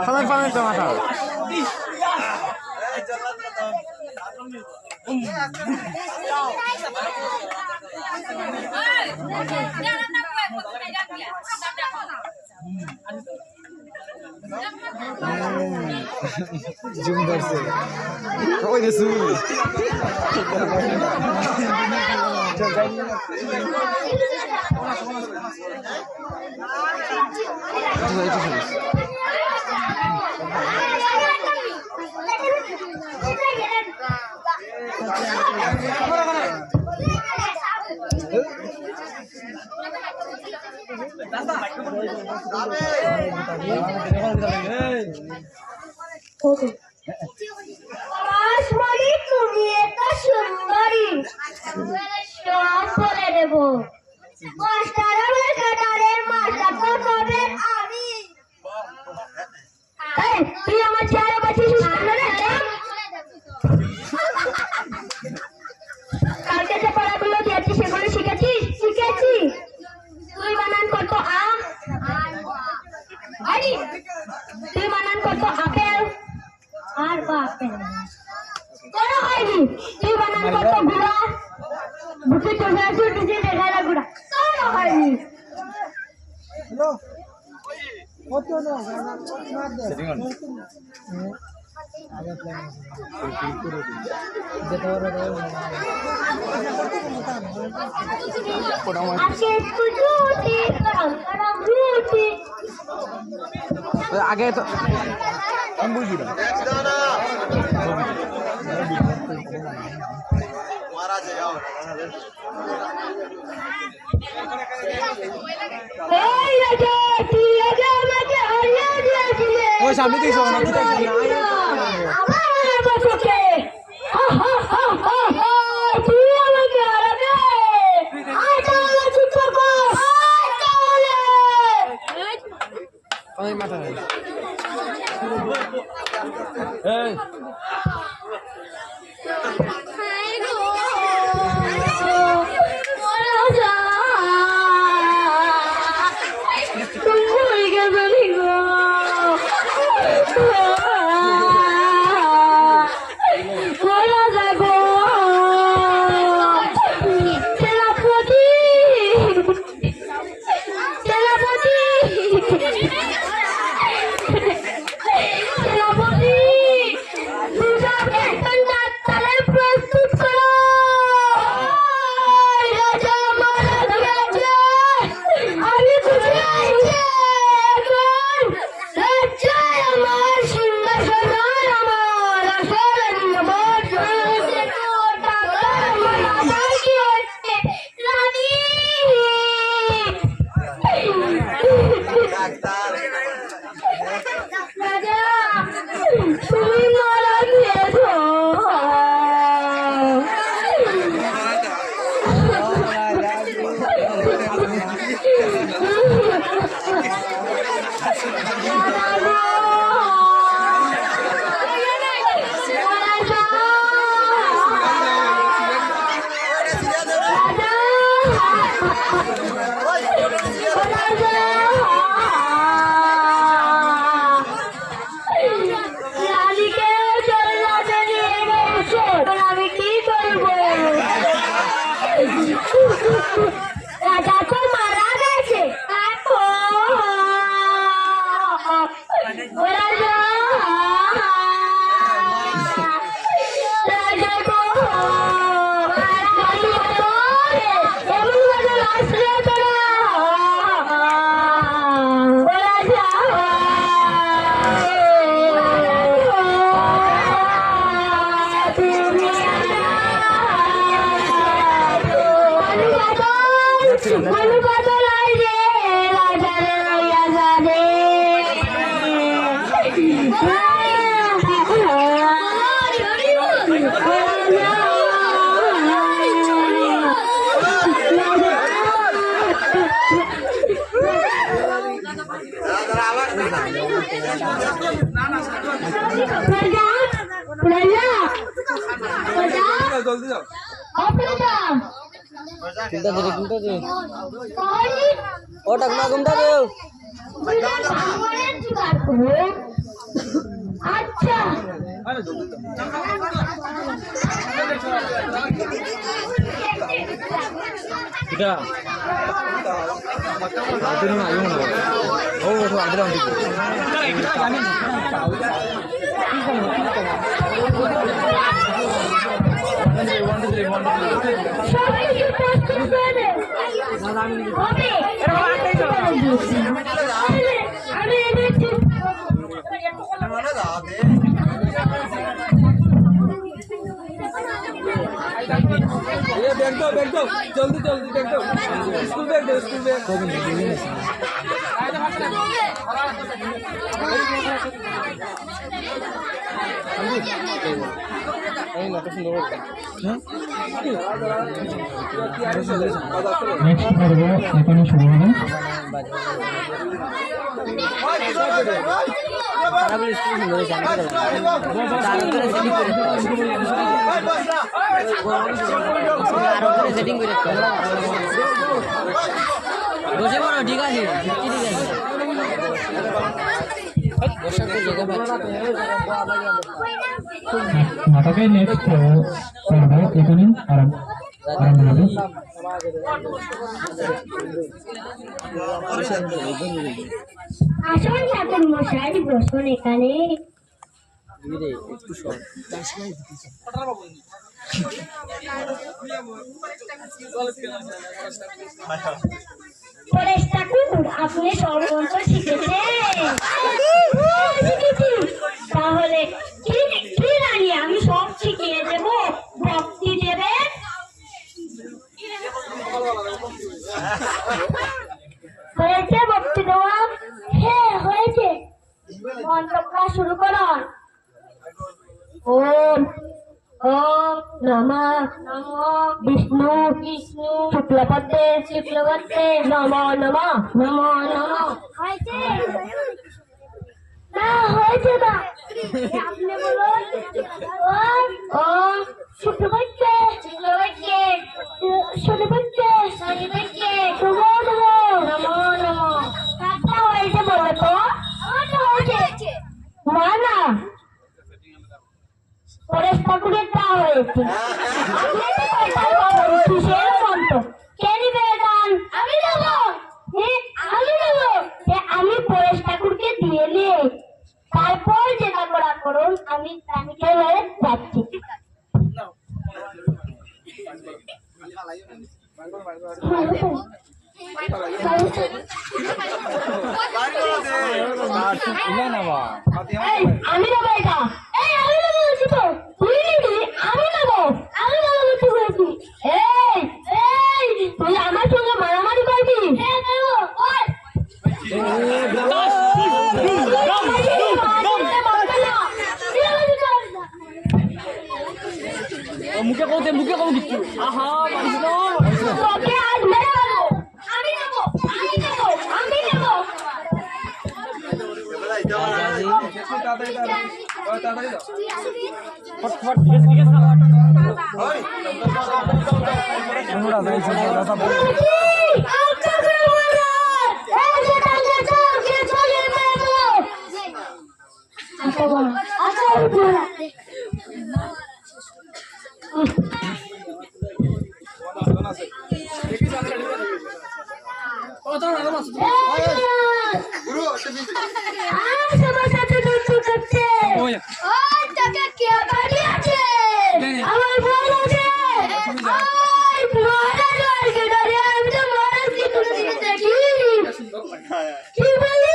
Paman paman itu mata. Jumlah sih. Kau ini semua. आगे तो हम बोल दिया वो सामने तो জলদি যাও ও টাকমা ঘুমটা দেও আচ্ছা এটা আদর না আইও না ও তো আদর না জানি না बैग दो जल्दी जल्दी बैग दो स्कूल बैग সেটিং করে বসে পড়ো ঠিক আছে নাটকের নেক্সট পর্ব এখানে আরম্ভ হবে। আসুন ঠাকুর মশাই বসুন এখানে। পরেশ ঠাকুর আপনি সর্বমন্ত্র শিখেছেন? তাহলে কি কি জানি আমি সব শিখিয়ে দেব, ভক্তি দেবে। হয়েছে ভক্তি দেওয়া? হ্যাঁ হয়েছে। মন্ত্রটা শুরু করুন। ওম ওম নমঃ বিষ্ণু বিষ্ণু শুক্লপদ্মে শুক্লপদ্মে নমঃ নমঃ নমঃ নমঃ। হয়েছে না? হয়েছে না? আপনি বলুন। ওম ওম শুক্লপদ্মে শুক্লপদ্মে শুক্লপদ্মে শুক্লপদ্মে নমঃ নমঃ নমঃ নমঃ। কাজটা হয়েছে বলো তো? আমারটা হয়েছে না না পরেশ ঠাকুরের তা হয়েছে। কিসের মন্ত্র? কে নিবে গান? আমি দেবো। আমি দেবো। আমি পরেশ ঠাকুরকে দিয়ে নিয়ে তারপর যেটা করা করুন আমি খেলে যাচ্ছি। আমি দেবো এটা। আমি দেবো বলছি তো। তুই নিবি? আমি দেবো। আমি দেবো বলছি বলছি। তুই আমার সঙ্গে মারামারি করবি? মুখে কও কিছু আহা মারিস না তোকে আজ মেরে দেবো। আমি দেবো। আমি দেবো। আমি দেবো। তাড়াতাড়ি দাও ফটফট আমার বল আছে মহারাজ মার্কেট আরে আমি তো মহারাজ কি তুমি দেখি কি বলি